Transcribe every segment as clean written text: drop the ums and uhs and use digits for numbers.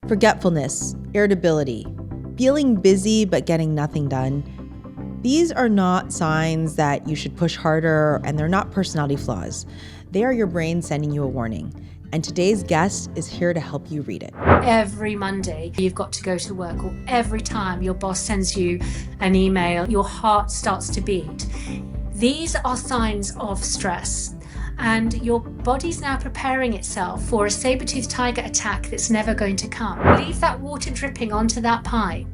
forgetfulness, irritability, feeling busy but getting nothing done. These are not signs that you should push harder, and they're not personality flaws. They are your brain sending you a warning. And today's guest is here to help you read it. Every Monday, you've got to go to work, or every time your boss sends you an email, your heart starts to beat. These are signs of stress. And your body's now preparing itself for a saber-toothed tiger attack that's never going to come. Leave that water dripping onto that pipe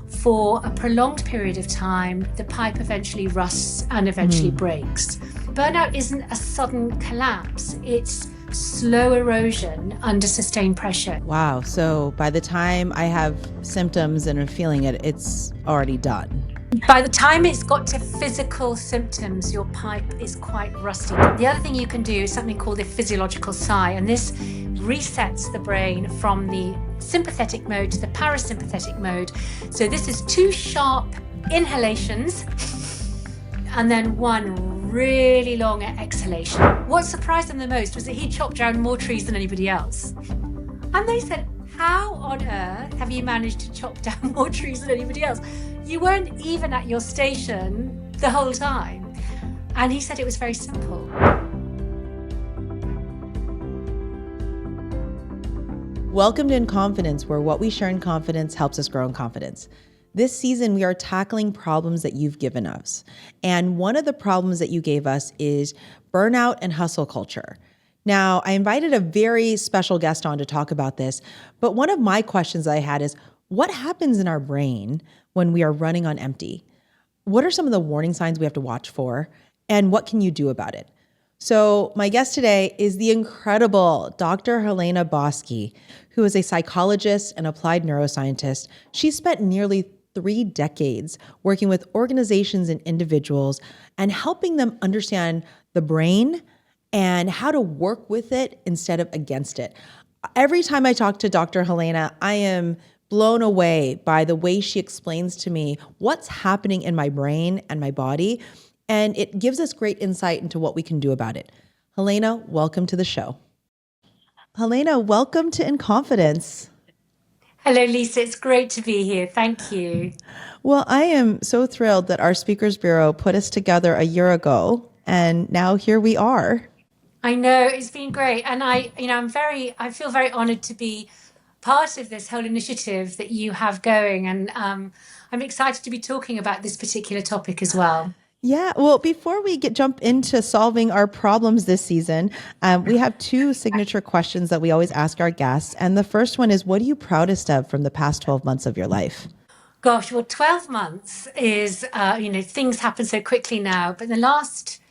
for a prolonged period of time, the pipe eventually rusts and eventually breaks. Burnout isn't a sudden collapse, it's slow erosion under sustained pressure. Wow, so by the time I have symptoms and am feeling it, it's already done. By the time it's got to physical symptoms, your pipe is quite rusty. The other thing you can do is something called the physiological sigh, and this resets the brain from the sympathetic mode to the parasympathetic mode. So this is 2 sharp inhalations and then 1 really long exhalation. What surprised them the most was that he chopped down more trees than anybody else. And they said, how on earth have you managed to chop down more trees than anybody else? You weren't even at your station the whole time. And he said it was very simple. Welcome to In Confidence, where what we share in confidence helps us grow in confidence. This season, we are tackling problems that you've given us. And one of the problems that you gave us is burnout and hustle culture. Now, I invited a very special guest on to talk about this, but one of my questions I had is, what happens in our brain when we are running on empty? What are some of the warning signs we have to watch for? And what can you do about it? So my guest today is the incredible Dr. Helena Boschi, who is a psychologist and applied neuroscientist. She spent nearly 3 decades working with organizations and individuals and helping them understand the brain and how to work with it instead of against it. Every time I talk to Dr. Helena, I am blown away by the way she explains to me what's happening in my brain and my body, and it gives us great insight into what we can do about it. Helena, welcome to the show. Helena, welcome to In Confidence. Hello, Lisa. It's great to be here. Thank you. Well, I am so thrilled that our Speakers Bureau put us together a year ago, and now here we are. I know, it's been great. And I feel very honored to be part of this whole initiative that you have going. And I'm excited to be talking about this particular topic as well. Yeah, well, before we jump into solving our problems this season, we have 2 signature questions that we always ask our guests. And the first one is, what are you proudest of from the past 12 months of your life? Gosh, well, 12 months is, things happen so quickly now. But the last,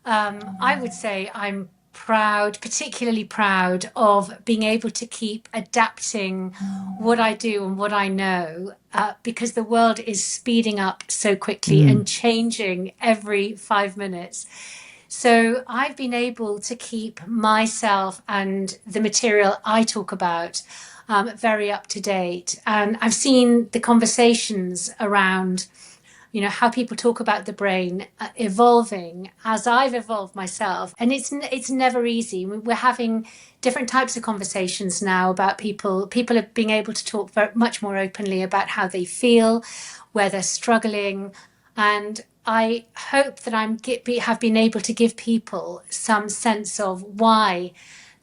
I would say I'm proud, particularly proud of being able to keep adapting what I do and what I know, because the world is speeding up so quickly and changing every 5 minutes. So I've been able to keep myself and the material I talk about very up to date. And I've seen the conversations around how people talk about the brain evolving as I've evolved myself. And it's never easy. We're having different types of conversations now about people are being able to talk much more openly about how they feel, where they're struggling. And I hope that have been able to give people some sense of why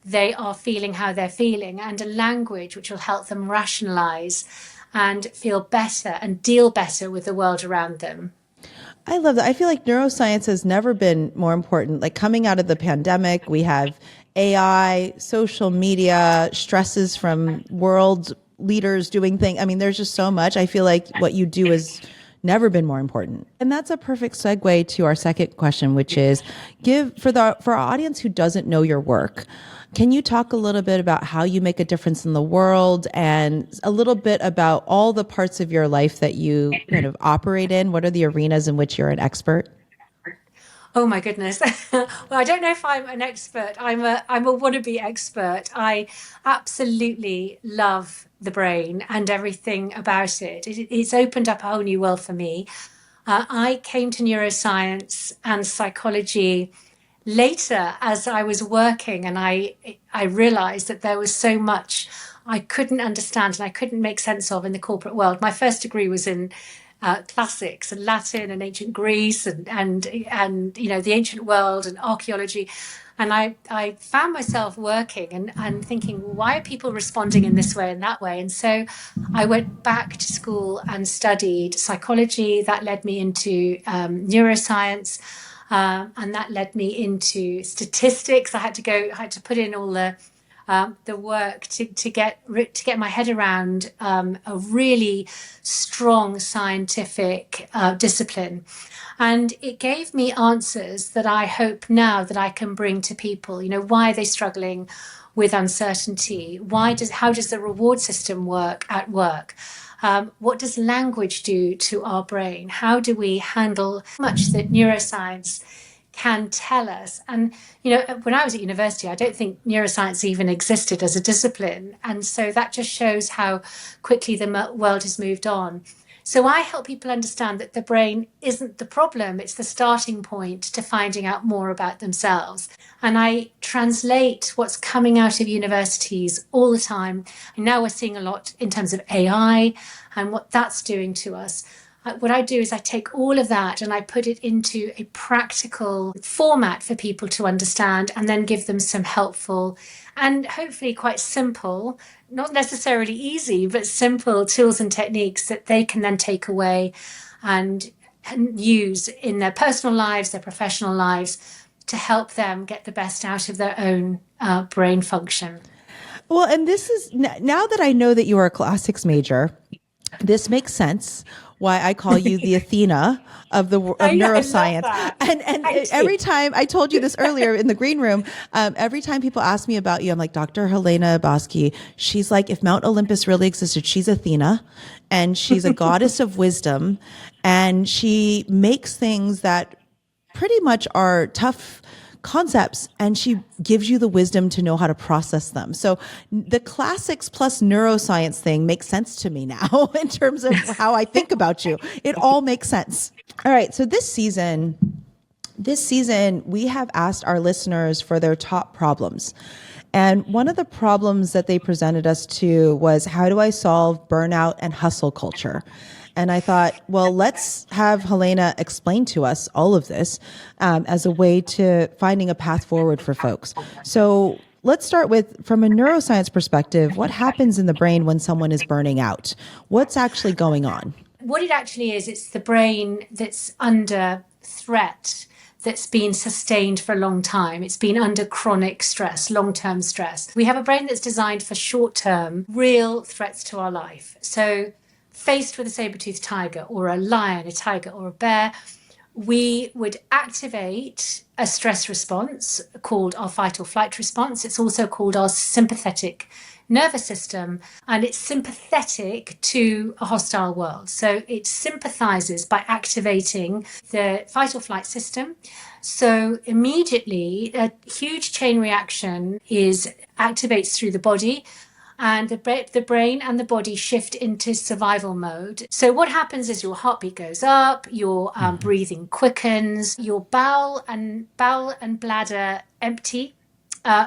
they are feeling how they're feeling, and a language which will help them rationalize and feel better and deal better with the world around them. I love that. I feel like neuroscience has never been more important. Like, coming out of the pandemic, we have AI, social media, stresses from world leaders doing things. I mean, there's just so much. I feel like what you do has never been more important. And that's a perfect segue to our second question, which is, for our audience who doesn't know your work, can you talk a little bit about how you make a difference in the world, and a little bit about all the parts of your life that you kind of operate in? What are the arenas in which you're an expert? Oh my goodness. Well, I don't know if I'm an expert. I'm a wannabe expert. I absolutely love the brain and everything about it. It's opened up a whole new world for me. I came to neuroscience and psychology later as I was working, and I realized that there was so much I couldn't understand and I couldn't make sense of in the corporate world. My first degree was in classics and Latin and ancient Greece and the ancient world and archaeology. And I found myself working and thinking, well, why are people responding in this way and that way? And so I went back to school and studied psychology. That led me into neuroscience. And that led me into statistics. I had to put in all the work to get my head around a really strong scientific discipline. And it gave me answers that I hope now that I can bring to people. Why are they struggling with uncertainty? How does the reward system work at work? What does language do to our brain? How do we handle much that neuroscience can tell us? And, when I was at university, I don't think neuroscience even existed as a discipline. And so that just shows how quickly the world has moved on. So I help people understand that the brain isn't the problem. It's the starting point to finding out more about themselves. And I translate what's coming out of universities all the time. And now we're seeing a lot in terms of AI and what that's doing to us. What I do is I take all of that and I put it into a practical format for people to understand and then give them some helpful and hopefully quite simple, not necessarily easy, but simple tools and techniques that they can then take away and use in their personal lives, their professional lives, to help them get the best out of their own brain function. Well, and this is, now that I know that you are a classics major, this makes sense why I call you the Athena of neuroscience. And every time, I told you this earlier in the green room, every time people ask me about you, I'm like, Dr. Helena Boschi, she's like, if Mount Olympus really existed, she's Athena and she's a goddess of wisdom. And she makes things that pretty much are tough concepts and she gives you the wisdom to know how to process them. So the classics plus neuroscience thing makes sense to me now in terms of how I think about you. It all makes sense. All right. So this season, we have asked our listeners for their top problems. And one of the problems that they presented us to was, how do I solve burnout and hustle culture? And I thought, well, let's have Helena explain to us all of this as a way to finding a path forward for folks. So let's start with, from a neuroscience perspective, what happens in the brain when someone is burning out? What's actually going on? What it actually is, it's the brain that's under threat, that's been sustained for a long time. It's been under chronic stress, long-term stress. We have a brain that's designed for short-term, real threats to our life. So faced with a saber-toothed tiger or a lion, a tiger or a bear, we would activate a stress response called our fight or flight response. It's also called our sympathetic nervous system, and it's sympathetic to a hostile world. So it sympathizes by activating the fight or flight system. So immediately a huge chain reaction activates through the body, and the brain and the body shift into survival mode. So what happens is your heartbeat goes up, your breathing quickens, your bowel and bladder empty,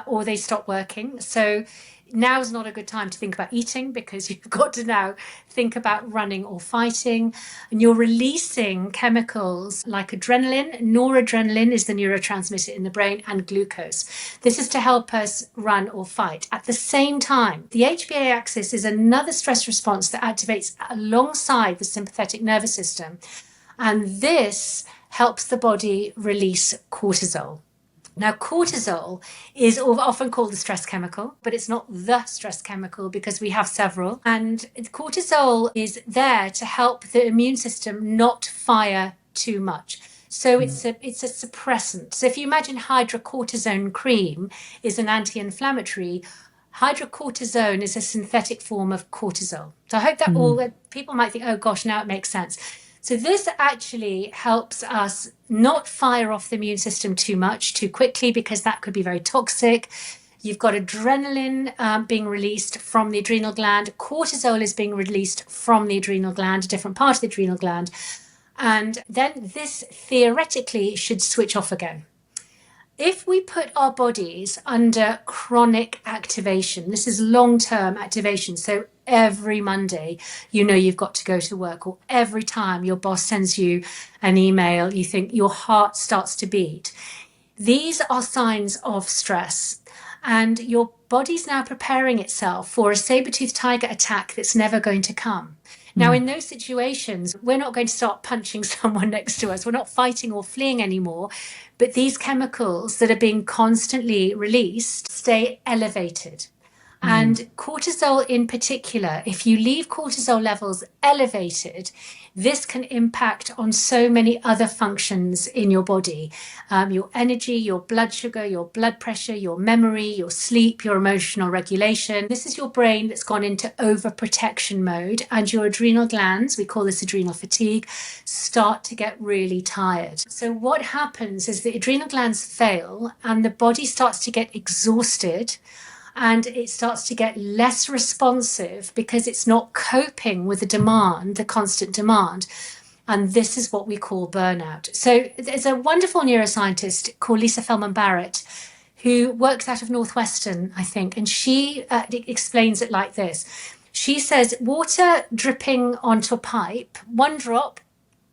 or they stop working. So now is not a good time to think about eating, because you've got to now think about running or fighting. And you're releasing chemicals like adrenaline. Noradrenaline is the neurotransmitter in the brain, and glucose. This is to help us run or fight. At the same time, the HPA axis is another stress response that activates alongside the sympathetic nervous system. And this helps the body release cortisol. Now, cortisol is often called the stress chemical, but it's not the stress chemical because we have several. And cortisol is there to help the immune system not fire too much. So it's a suppressant. So if you imagine hydrocortisone cream is an anti-inflammatory, hydrocortisone is a synthetic form of cortisol. So I hope that people might think, oh gosh, now it makes sense. So this actually helps us not fire off the immune system too much, too quickly, because that could be very toxic. You've got adrenaline being released from the adrenal gland. Cortisol is being released from the adrenal gland, a different part of the adrenal gland. And then this theoretically should switch off again. If we put our bodies under chronic activation, this is long-term activation. So every Monday, you've got to go to work, or every time your boss sends you an email, you think your heart starts to beat. These are signs of stress. And your body's now preparing itself for a saber-toothed tiger attack that's never going to come. Now, in those situations, we're not going to start punching someone next to us. We're not fighting or fleeing anymore. But these chemicals that are being constantly released stay elevated. And cortisol in particular, if you leave cortisol levels elevated, this can impact on so many other functions in your body. Your energy, your blood sugar, your blood pressure, your memory, your sleep, your emotional regulation. This is your brain that's gone into overprotection mode, and your adrenal glands, we call this adrenal fatigue, start to get really tired. So what happens is the adrenal glands fail and the body starts to get exhausted, and it starts to get less responsive because it's not coping with the demand, the constant demand. And this is what we call burnout. So there's a wonderful neuroscientist called Lisa Feldman Barrett who works out of Northwestern, I think, and she explains it like this. She says water dripping onto a pipe, one drop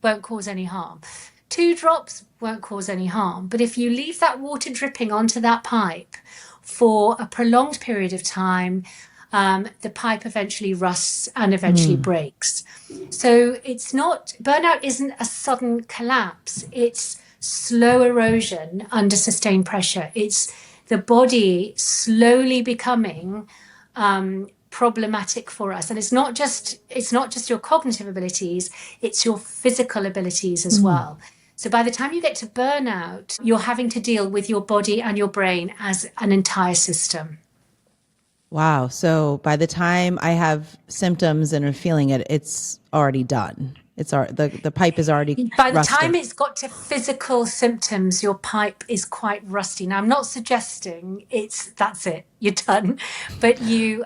won't cause any harm. 2 drops won't cause any harm. But if you leave that water dripping onto that pipe for a prolonged period of time, the pipe eventually rusts and eventually breaks. So burnout isn't a sudden collapse. It's slow erosion under sustained pressure. It's the body slowly becoming problematic for us. And it's not just your cognitive abilities, it's your physical abilities as well. So by the time you get to burnout, you're having to deal with your body and your brain as an entire system. Wow. So by the time I have symptoms and are feeling it, it's already done. The pipe is already By the rusted. time it's got to physical symptoms, your pipe is quite rusty. Now, I'm not suggesting that's it, you're done, but you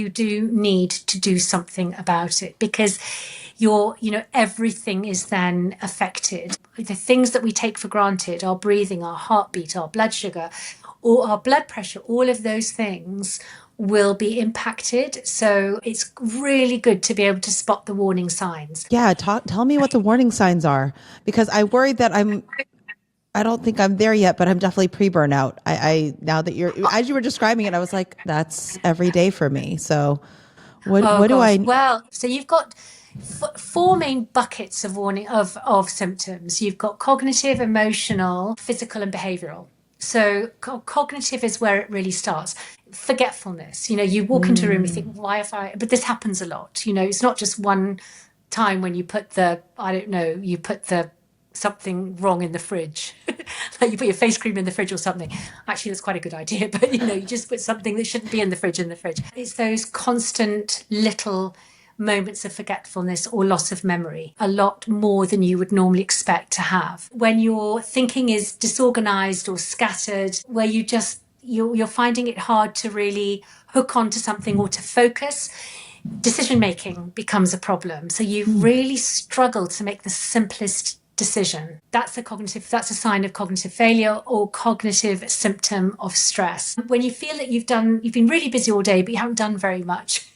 do need to do something about it, because everything is then affected. The things that we take for granted, our breathing, our heartbeat, our blood sugar, or our blood pressure, all of those things will be impacted. So it's really good to be able to spot the warning signs. Yeah. Tell me what the warning signs are, because I worry that I don't think I'm there yet, but I'm definitely pre-burnout. Now that as you were describing it, I was like, that's every day for me. So what do I? Well, so you've got 4 main buckets of warning of symptoms. You've got cognitive, emotional, physical, and behavioral. So cognitive is where it really starts. Forgetfulness. You walk into a room, you think, why have I? But this happens a lot. It's not just one time when you put something wrong in the fridge. Like you put your face cream in the fridge or something. Actually, that's quite a good idea. But you just put something that shouldn't be in the fridge. It's those constant little moments of forgetfulness or loss of memory, a lot more than you would normally expect to have. When your thinking is disorganized or scattered, where you're finding it hard to really hook onto something or to focus, decision making becomes a problem. So you really struggle to make the simplest decision. That's a sign of cognitive failure or cognitive symptom of stress. When you feel that you've been really busy all day, but you haven't done very much,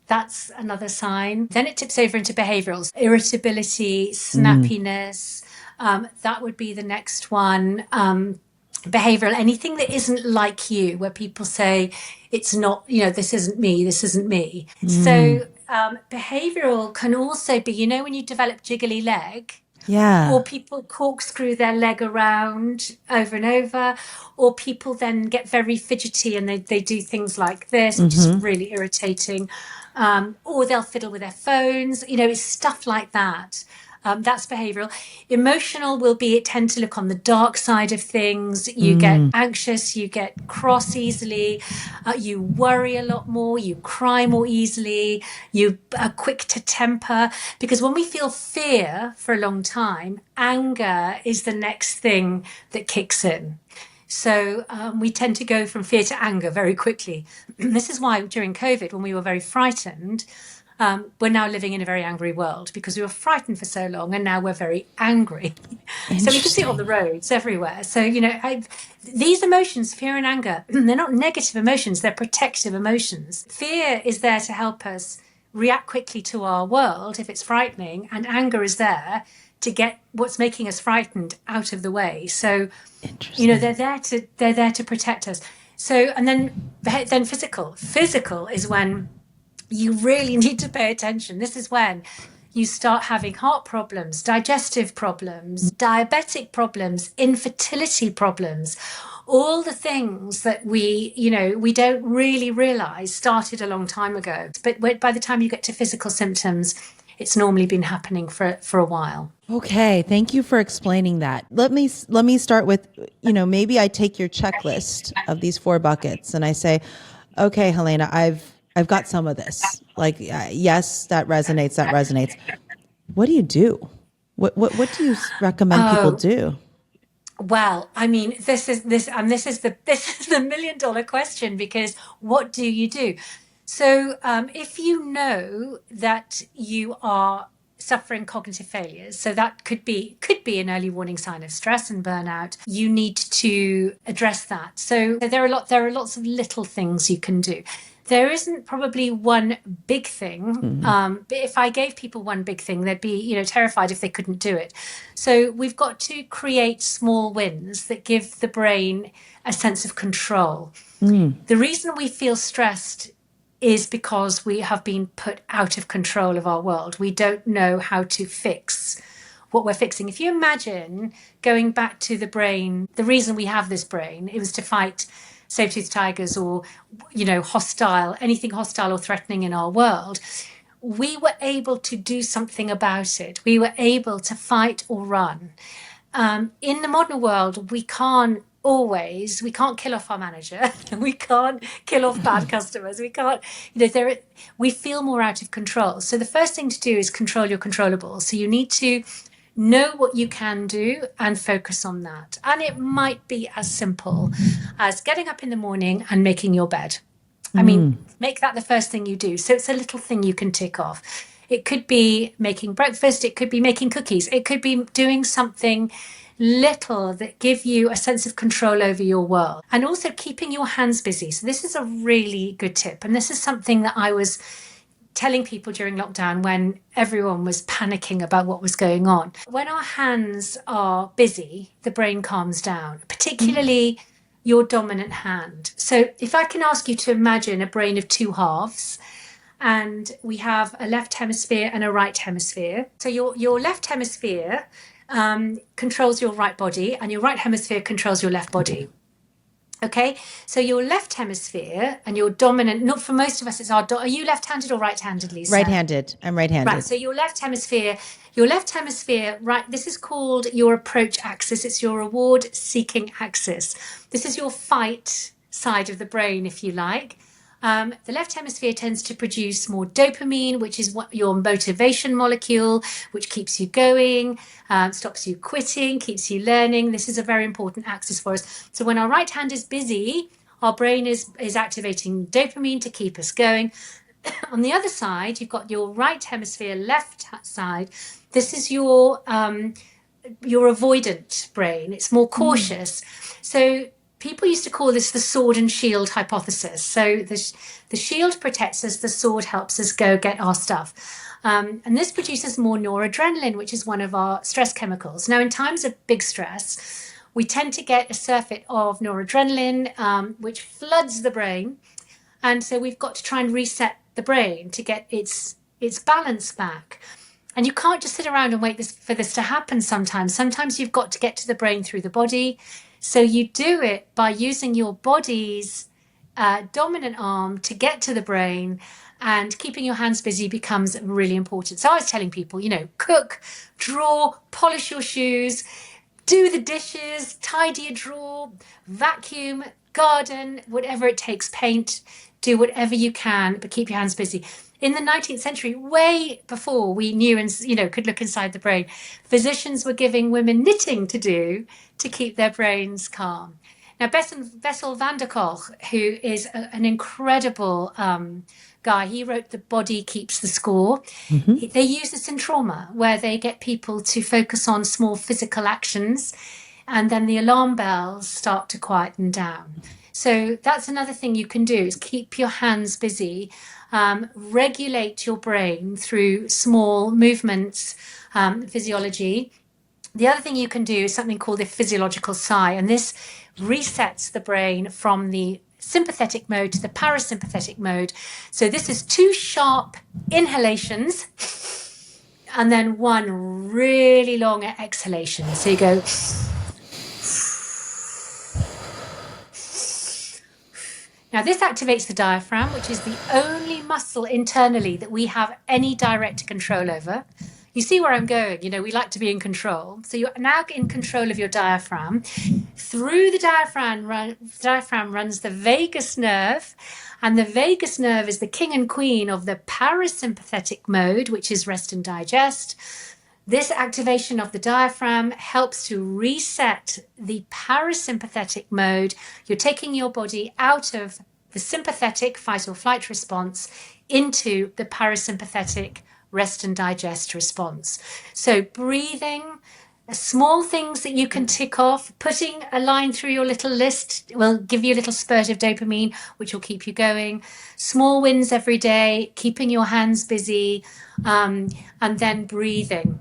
that's another sign. Then it tips over into behaviorals, irritability, snappiness. That would be the next one. Behavioral, anything that isn't like you, where people say it's not, this isn't me. So behavioral can also be, when you develop jiggly leg, Yeah. or people corkscrew their leg around over and over, or people then get very fidgety and they do things like this, which is really irritating. Or they'll fiddle with their phones, it's stuff like that. That's behavioral. Emotional will be, it tend to look on the dark side of things. You get anxious, you get cross easily, you worry a lot more, you cry more easily, you are quick to temper. Because when we feel fear for a long time, anger is the next thing that kicks in. So we tend to go from fear to anger very quickly. This is why during COVID, when we were very frightened, we're now living in a very angry world because we were frightened for so long, and now we're very angry. So we can see it on the roads everywhere. So, these emotions, fear and anger, they're not negative emotions, they're protective emotions. Fear is there to help us react quickly to our world if it's frightening, and anger is there to get what's making us frightened out of the way. So, they're there to protect us. So, and then physical. Physical is when you really need to pay attention. This is when you start having heart problems, digestive problems, diabetic problems, infertility problems, all the things that we don't really realize started a long time ago. But by the time you get to physical symptoms, it's normally been happening for a while. Okay, thank you for explaining that. Let me start with, maybe I take your checklist of these 4 buckets and I say, okay, Helena, I've got some of this. Like, yes, that resonates. What do you do? What do you recommend people do? Well, I mean, this is the $1 million question, because what do you do? So, if you know that you are suffering cognitive failures, so that could be an early warning sign of stress and burnout, you need to address that. So there are lots of little things you can do. There isn't probably one big thing, but if I gave people one big thing, they'd be, terrified if they couldn't do it. So we've got to create small wins that give the brain a sense of control. The reason we feel stressed is because we have been put out of control of our world. We don't know how to fix what we're fixing. If you imagine going back to the brain, the reason we have this brain, it was to fight saber-toothed tigers or, anything hostile or threatening in our world. We were able to do something about it. We were able to fight or run. In the modern world, we can't kill off our manager. We can't kill off bad customers. We can't, we feel more out of control. So the first thing to do is control your controllables. So you need to know what you can do and focus on that. And it might be as simple as getting up in the morning and making your bed. I mean, make that the first thing you do. So it's a little thing you can tick off. It could be making breakfast. It could be making cookies. It could be doing something little that give you a sense of control over your world, and also keeping your hands busy. So this is a really good tip. And this is something that I was telling people during lockdown when everyone was panicking about what was going on. When our hands are busy, the brain calms down, particularly your dominant hand. So if I can ask you to imagine a brain of 2 halves, and we have a left hemisphere and a right hemisphere. So your left hemisphere controls your right body, and your right hemisphere controls your left body. Okay, so your left hemisphere and your dominant, not for most of us, are you left-handed or right-handed, Lisa? Right-handed. I'm right-handed. Right, so your left hemisphere, right, this is called your approach axis. It's your reward-seeking axis. This is your fight side of the brain, if you like. The left hemisphere tends to produce more dopamine, which is your motivation molecule, which keeps you going, stops you quitting, keeps you learning. This is a very important axis for us. So when our right hand is busy, our brain is activating dopamine to keep us going. On the other side, you've got your right hemisphere, left side. This is your avoidant brain. It's more cautious. So people used to call this the sword and shield hypothesis. So the shield protects us, the sword helps us go get our stuff. And this produces more noradrenaline, which is one of our stress chemicals. Now, in times of big stress, we tend to get a surfeit of noradrenaline, which floods the brain. And so we've got to try and reset the brain to get its balance back. And you can't just sit around and wait for this to happen sometimes. Sometimes you've got to get to the brain through the body. So you do it by using your body's dominant arm to get to the brain, and keeping your hands busy becomes really important. So I was telling people, cook, draw, polish your shoes, do the dishes, tidy a drawer, vacuum, garden, whatever it takes, paint, do whatever you can, but keep your hands busy. In the 19th century, way before we knew and could look inside the brain, physicians were giving women knitting to do to keep their brains calm. Now, Bessel van der Kolk, who is an incredible guy, he wrote The Body Keeps the Score. They use this in trauma, where they get people to focus on small physical actions, and then the alarm bells start to quieten down. So that's another thing you can do, is keep your hands busy, regulate your brain through small movements, physiology. The other thing you can do is something called the physiological sigh, and this resets the brain from the sympathetic mode to the parasympathetic mode. So this is 2 sharp inhalations and then 1 really long exhalation. So you go. Now this activates the diaphragm, which is the only muscle internally that we have any direct control over. You see where I'm going? We like to be in control. So you're now in control of your diaphragm. Through the diaphragm runs the vagus nerve, and the vagus nerve is the king and queen of the parasympathetic mode, which is rest and digest. This activation of the diaphragm helps to reset the parasympathetic mode. You're taking your body out of the sympathetic fight or flight response into the parasympathetic rest and digest response. So breathing, small things that you can tick off, putting a line through your little list will give you a little spurt of dopamine, which will keep you going. Small wins every day, keeping your hands busy, and then breathing.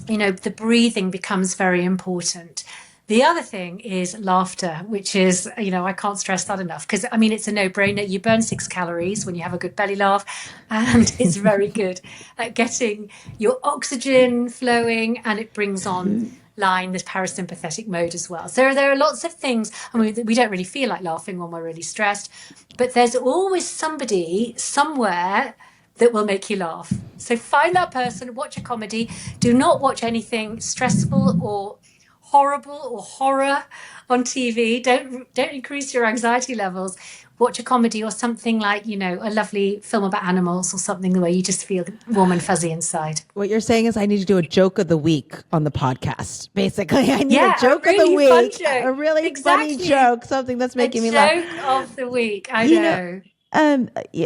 The breathing becomes very important. The other thing is laughter, which is, I can't stress that enough, because, it's a no-brainer. You burn 6 calories when you have a good belly laugh, and it's very good at getting your oxygen flowing, and it brings online this parasympathetic mode as well. So there are lots of things. We don't really feel like laughing when we're really stressed, but there's always somebody somewhere that will make you laugh. So find that person, watch a comedy. Do not watch anything stressful or horrible or horror on TV. Don't increase your anxiety levels. Watch a comedy or something like, a lovely film about animals or something where you just feel warm and fuzzy inside. What you're saying is I need to do a joke of the week on the podcast. Basically, I need a joke of the week, a really funny joke, something that's making me laugh. Joke of the week. I know.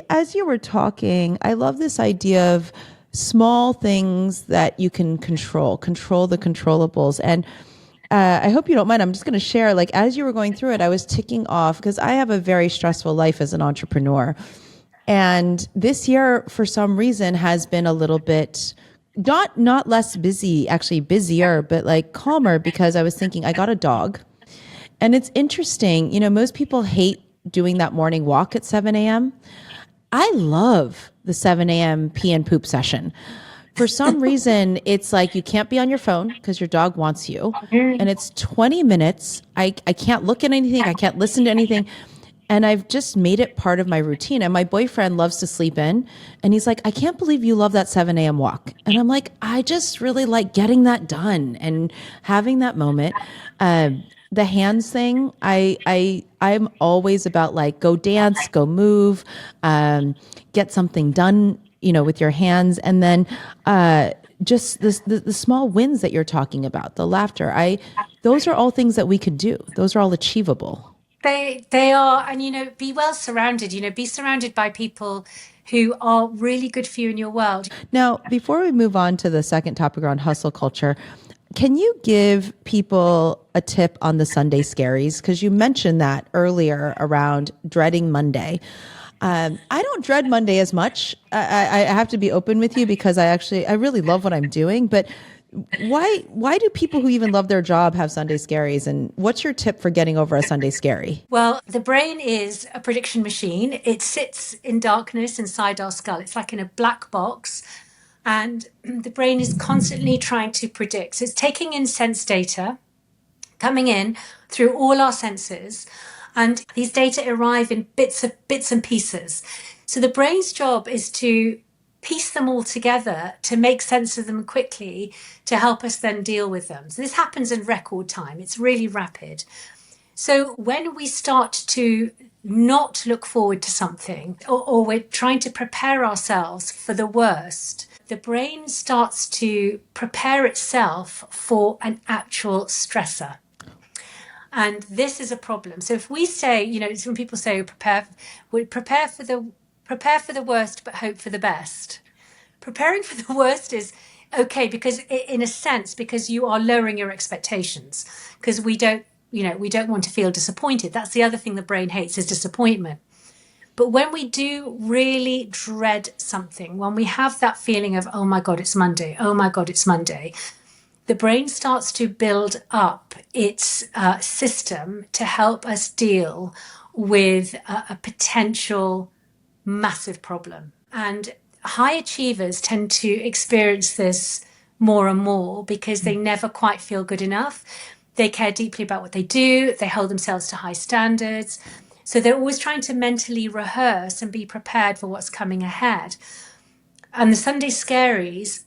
As you were talking, I love this idea of small things that you can control the controllables. And I hope you don't mind. I'm just going to share, as you were going through it, I was ticking off, because I have a very stressful life as an entrepreneur. And this year, for some reason, has been a little bit not less busy, actually busier, but calmer, because I was thinking I got a dog. And it's interesting, most people hate doing that morning walk at 7 a.m. I love the 7 a.m. pee and poop session. For some reason, it's like you can't be on your phone because your dog wants you. And it's 20 minutes. I can't look at anything. I can't listen to anything. And I've just made it part of my routine. And my boyfriend loves to sleep in. And he's like, I can't believe you love that 7 a.m. walk. And I'm like, I just really like getting that done and having that moment. The hands thing, I'm always about go dance, go move, get something done, with your hands. And then just the small wins that you're talking about, the laughter, those are all things that we could do. Those are all achievable. They are. And, be well surrounded, be surrounded by people who are really good for you in your world. Now, before we move on to the second topic around hustle culture, can you give people a tip on the Sunday Scaries? Because you mentioned that earlier around dreading Monday. I don't dread Monday as much. I have to be open with you, because I really love what I'm doing. But why do people who even love their job have Sunday Scaries? And what's your tip for getting over a Sunday Scary? Well, the brain is a prediction machine. It sits in darkness inside our skull. It's like in a black box. And the brain is constantly trying to predict. So it's taking in sense data, coming in through all our senses, and these data arrive in bits and pieces. So the brain's job is to piece them all together, to make sense of them quickly, to help us then deal with them. So this happens in record time. It's really rapid. So when we start to not look forward to something, or we're trying to prepare ourselves for the worst, the brain starts to prepare itself for an actual stressor. And this is a problem. So if we say, it's when people say prepare for the worst, but hope for the best. Preparing for the worst is okay because, in a sense, because you are lowering your expectations. Because we don't want to feel disappointed. That's the other thing the brain hates is disappointment. But when we do really dread something, when we have that feeling of, oh my God, it's Monday, oh my God, it's Monday, the brain starts to build up its system to help us deal with a potential massive problem. And high achievers tend to experience this more and more because they never quite feel good enough. They care deeply about what they do. They hold themselves to high standards. So they're always trying to mentally rehearse and be prepared for what's coming ahead. And the Sunday Scaries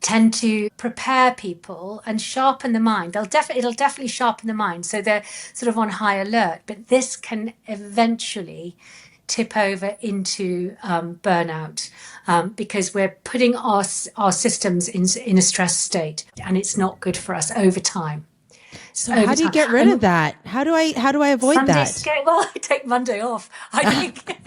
tend to prepare people and sharpen the mind. It'll definitely sharpen the mind. So they're sort of on high alert. But this can eventually tip over into burnout because we're putting our systems in a stress state, and it's not good for us over time. So how do you get rid of that? How do I avoid Sunday that? Well, I take Monday off, I think.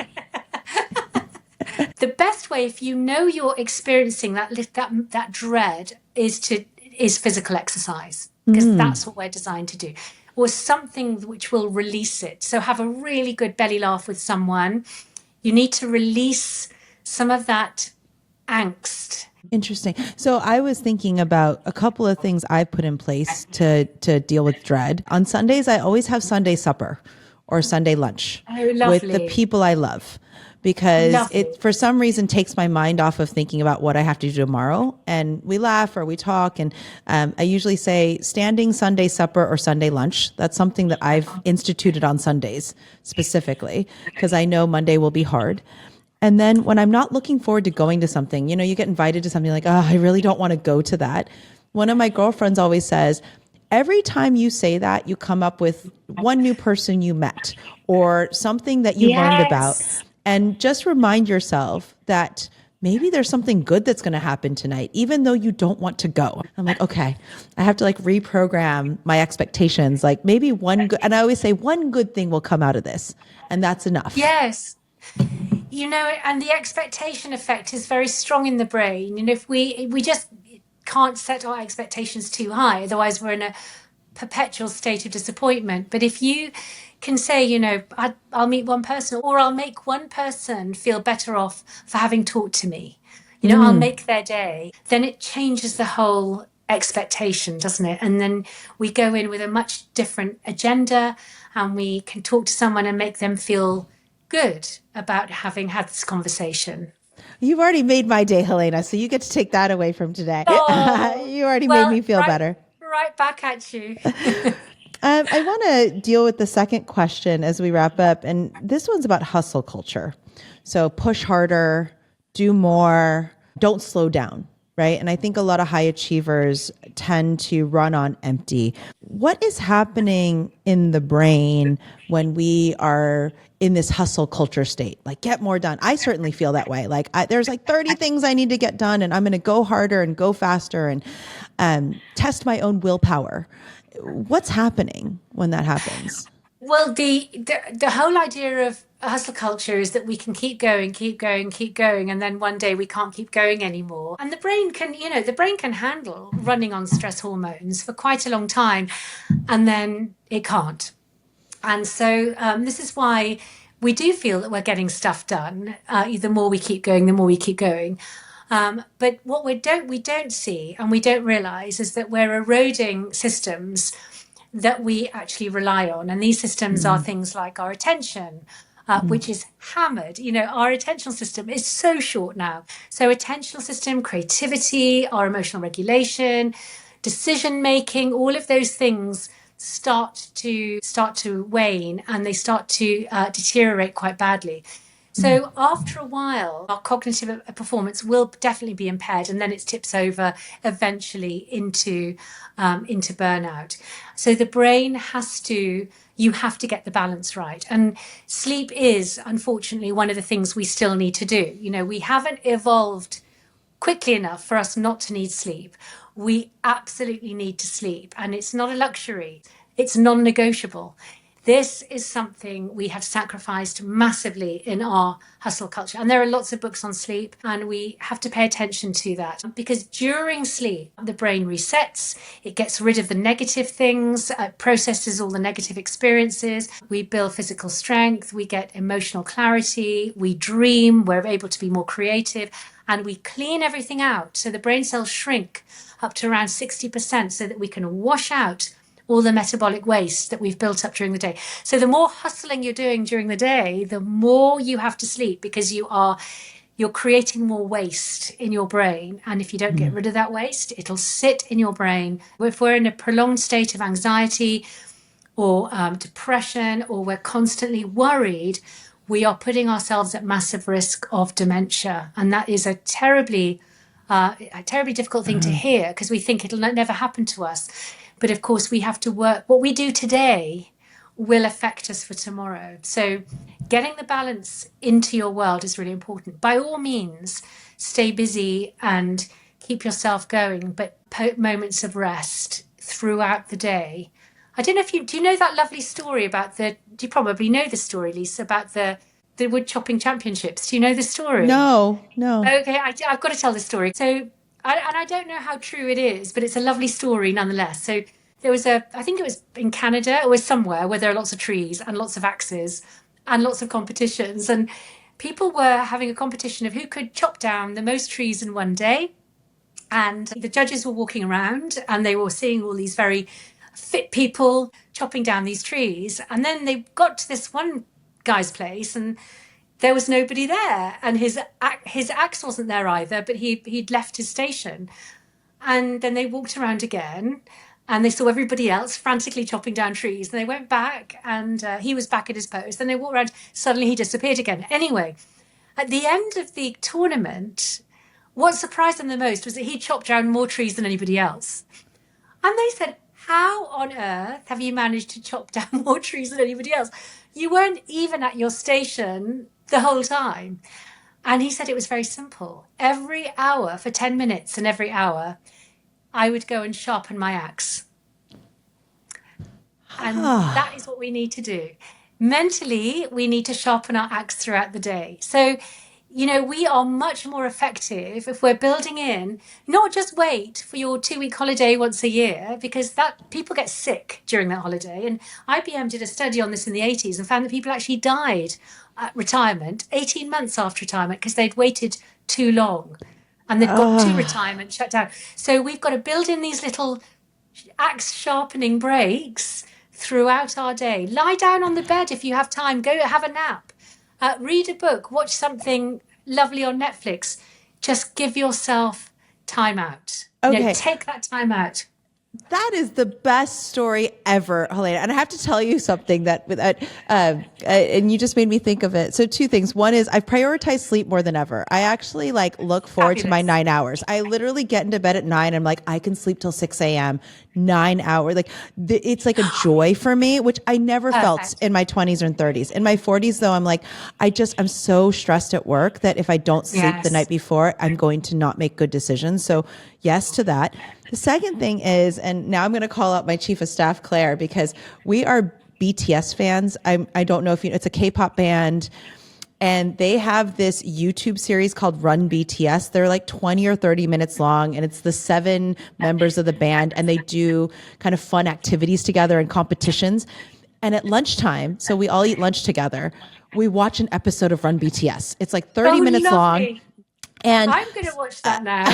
The best way, if you know you're experiencing that dread, is physical exercise, because that's what we're designed to do, or something which will release it. So have a really good belly laugh with someone. You need to release some of that angst. Interesting. So I was thinking about a couple of things I've put in place to deal with dread. On Sundays, I always have Sunday supper or Sunday lunch with the people I love, because it, for some reason, takes my mind off of thinking about what I have to do tomorrow. And we laugh or we talk. And I usually say standing Sunday supper or Sunday lunch. That's something that I've instituted on Sundays specifically, because I know Monday will be hard. And then when I'm not looking forward to going to something, you get invited to something like, oh, I really don't want to go to that. One of my girlfriends always says, every time you say that, you come up with one new person you met or something that you learned about. And just remind yourself that maybe there's something good that's going to happen tonight, even though you don't want to go. I'm like, okay, I have to reprogram my expectations. Like maybe one good, and I always say one good thing will come out of this, and that's enough. Yes. And the expectation effect is very strong in the brain. And if we just can't set our expectations too high, otherwise we're in a perpetual state of disappointment. But if you can say, I'll meet one person, or I'll make one person feel better off for having talked to me, I'll make their day, then it changes the whole expectation, doesn't it? And then we go in with a much different agenda, and we can talk to someone and make them feel good about having had this conversation. You've already made my day, Helena, so you get to take that away from today. You already made me feel better. Right back at you. I want to deal with the second question as we wrap up, and this one's about hustle culture. So push harder, do more, don't slow down, right? And I think a lot of high achievers tend to run on empty. What is happening in the brain when we are in this hustle culture state? Like, get more done. I certainly feel that way. There's 30 things I need to get done, and I'm going to go harder and go faster and test my own willpower. What's happening when that happens? Well, the whole idea of hustle culture is that we can keep going, and then one day we can't keep going anymore. And the brain can handle running on stress hormones for quite a long time, and then it can't. And so this is why we do feel that we're getting stuff done. The more we keep going, the more we keep going. But what we don't see and we don't realize is that we're eroding systems that we actually rely on. And these systems are things like our attention, which is hammered. Our attentional system is so short now. So attentional system, creativity, our emotional regulation, decision making, all of those things start to wane, and they start to deteriorate quite badly. So after a while, our cognitive performance will definitely be impaired, and then it tips over eventually into burnout. So the brain you have to get the balance right. And sleep is, unfortunately, one of the things we still need to do. We haven't evolved quickly enough for us not to need sleep. We absolutely need to sleep, and it's not a luxury. It's non-negotiable. This is something we have sacrificed massively in our hustle culture. And there are lots of books on sleep, and we have to pay attention to that, because during sleep, the brain resets, it gets rid of the negative things, processes all the negative experiences. We build physical strength, we get emotional clarity, we dream, we're able to be more creative, and we clean everything out. So the brain cells shrink up to around 60% so that we can wash out all the metabolic waste that we've built up during the day. So the more hustling you're doing during the day, the more you have to sleep, because you're creating more waste in your brain. And if you don't get rid of that waste, it'll sit in your brain. If we're in a prolonged state of anxiety or depression, or we're constantly worried, we are putting ourselves at massive risk of dementia. And that is a terribly difficult thing to hear, because we think it'll never happen to us. But of course, we have to work. What we do today will affect us for tomorrow. So getting the balance into your world is really important. By all means, stay busy and keep yourself going, but put moments of rest throughout the day. I don't know if do you know that lovely story about you probably know the story, Lisa, about the wood chopping championships. Do you know the story? No. Okay, I've got to tell the story. So, I don't know how true it is, but it's a lovely story nonetheless. So there was I think it was in Canada or somewhere where there are lots of trees and lots of axes and lots of competitions. And people were having a competition of who could chop down the most trees in one day. And the judges were walking around and they were seeing all these very fit people chopping down these trees. And then they got to this one guy's place and there was nobody there, and his axe wasn't there either, but he'd left his station. And then they walked around again and they saw everybody else frantically chopping down trees, and they went back and he was back at his post. Then they walked around, suddenly he disappeared again. Anyway, at the end of the tournament, what surprised them the most was that he chopped down more trees than anybody else. And they said, how on earth have you managed to chop down more trees than anybody else? You weren't even at your station the whole time. And he said it was very simple. Every hour, for 10 minutes, and every hour, I would go and sharpen my axe. And that is what we need to do. Mentally, we need to sharpen our axe throughout the day. So, we are much more effective if we're building in, not just wait for your 2-week holiday once a year, because that people get sick during that holiday. And IBM did a study on this in the 80s and found that people actually died at retirement 18 months after retirement because they'd waited too long and they'd got to retirement shut down. So we've got to build in these little axe sharpening breaks throughout our day. Lie down on the bed if you have time. Go have a nap. Read a book, watch something lovely on Netflix. Just give yourself time out. Okay. Take that time out. That is the best story ever, Helena. And I have to tell you something that, and you just made me think of it. So 2 things. One is I've prioritized sleep more than ever. I actually look forward to my 9 hours. I literally get into bed at 9. I'm like, I can sleep till 6 a.m. 9 hours. It's like a joy for me, which I never felt in my 20s or 30s. In my 40s, though, I'm like, I'm so stressed at work that if I don't sleep the night before, I'm going to not make good decisions. So yes to that. The second thing is, and now I'm going to call out my chief of staff, Claire, because we are BTS fans. I don't know if it's a K-pop band, and they have this YouTube series called Run BTS. They're like 20 or 30 minutes long, and it's the 7 members of the band, and they do kind of fun activities together and competitions. And at lunchtime, so we all eat lunch together, we watch an episode of Run BTS. It's like 30 minutes long. And I'm going to watch that now.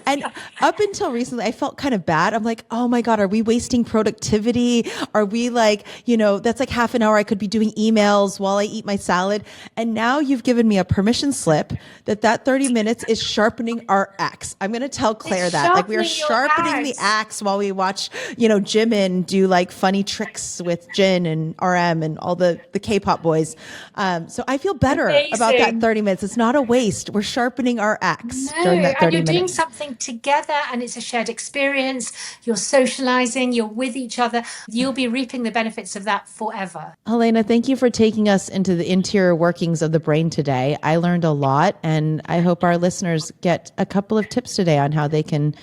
And up until recently, I felt kind of bad. I'm like, oh my God, are we wasting productivity? Are we that's like half an hour I could be doing emails while I eat my salad. And now you've given me a permission slip that 30 minutes is sharpening our axe. I'm going to tell Claire that. We are sharpening the axe while we watch, Jimin do funny tricks with Jin and RM and all the K-pop boys. So I feel better about that 30 minutes. It's not a waste. We're sharpening our axe during that 30 minutes. And you're doing something together, and it's a shared experience. You're socializing, you're with each other. You'll be reaping the benefits of that forever. Helena, thank you for taking us into the interior workings of the brain today. I learned a lot, and I hope our listeners get a couple of tips today on how they can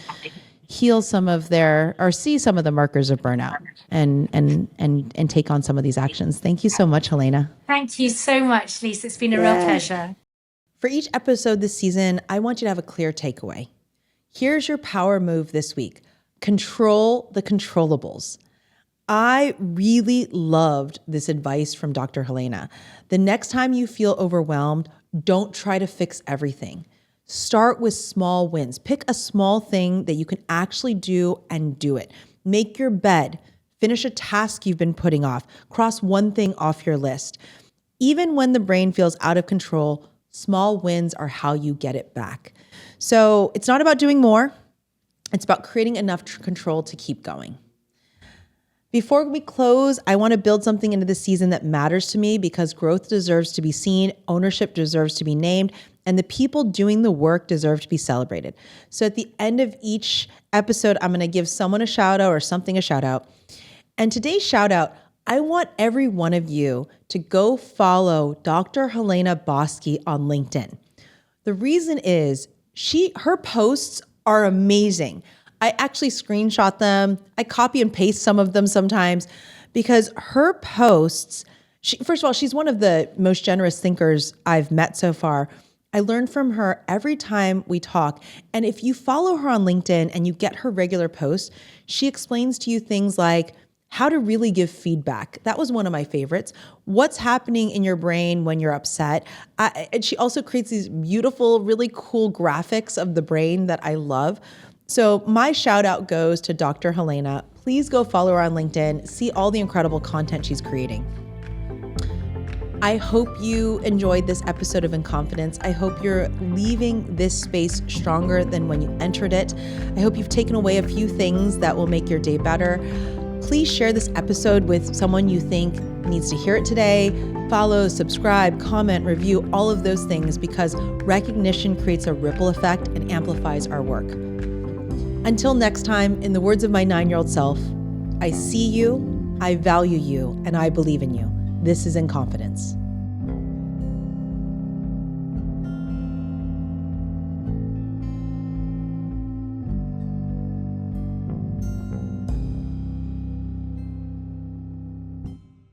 heal some of their, or see some of the markers of burnout and take on some of these actions. Thank you so much, Helena. Thank you so much, Lisa. It's been a real pleasure. For each episode this season, I want you to have a clear takeaway. Here's your power move this week. Control the controllables. I really loved this advice from Dr. Helena. The next time you feel overwhelmed, don't try to fix everything. Start with small wins. Pick a small thing that you can actually do and do it. Make your bed. Finish a task you've been putting off. Cross one thing off your list. Even when the brain feels out of control, small wins are how you get it back. So it's not about doing more. It's about creating enough control to keep going. Before we close, I want to build something into the season that matters to me because growth deserves to be seen, ownership deserves to be named, and the people doing the work deserve to be celebrated. So at the end of each episode, I'm going to give someone a shout out or something a shout out. And today's shout out, I want every one of you to go follow Dr. Helena Boschi on LinkedIn. The reason is her posts are amazing. I actually screenshot them. I copy and paste some of them sometimes because her posts, first of all, she's one of the most generous thinkers I've met so far. I learn from her every time we talk. And if you follow her on LinkedIn and you get her regular posts, she explains to you things like how to really give feedback. That was one of my favorites. What's happening in your brain when you're upset? And she also creates these beautiful, really cool graphics of the brain that I love. So my shout out goes to Dr. Helena. Please go follow her on LinkedIn. See all the incredible content she's creating. I hope you enjoyed this episode of In Confidence. I hope you're leaving this space stronger than when you entered it. I hope you've taken away a few things that will make your day better. Please share this episode with someone you think needs to hear it today. Follow, subscribe, comment, review, all of those things because recognition creates a ripple effect and amplifies our work. Until next time, in the words of my 9-year-old self, I see you, I value you, and I believe in you. This is In Confidence.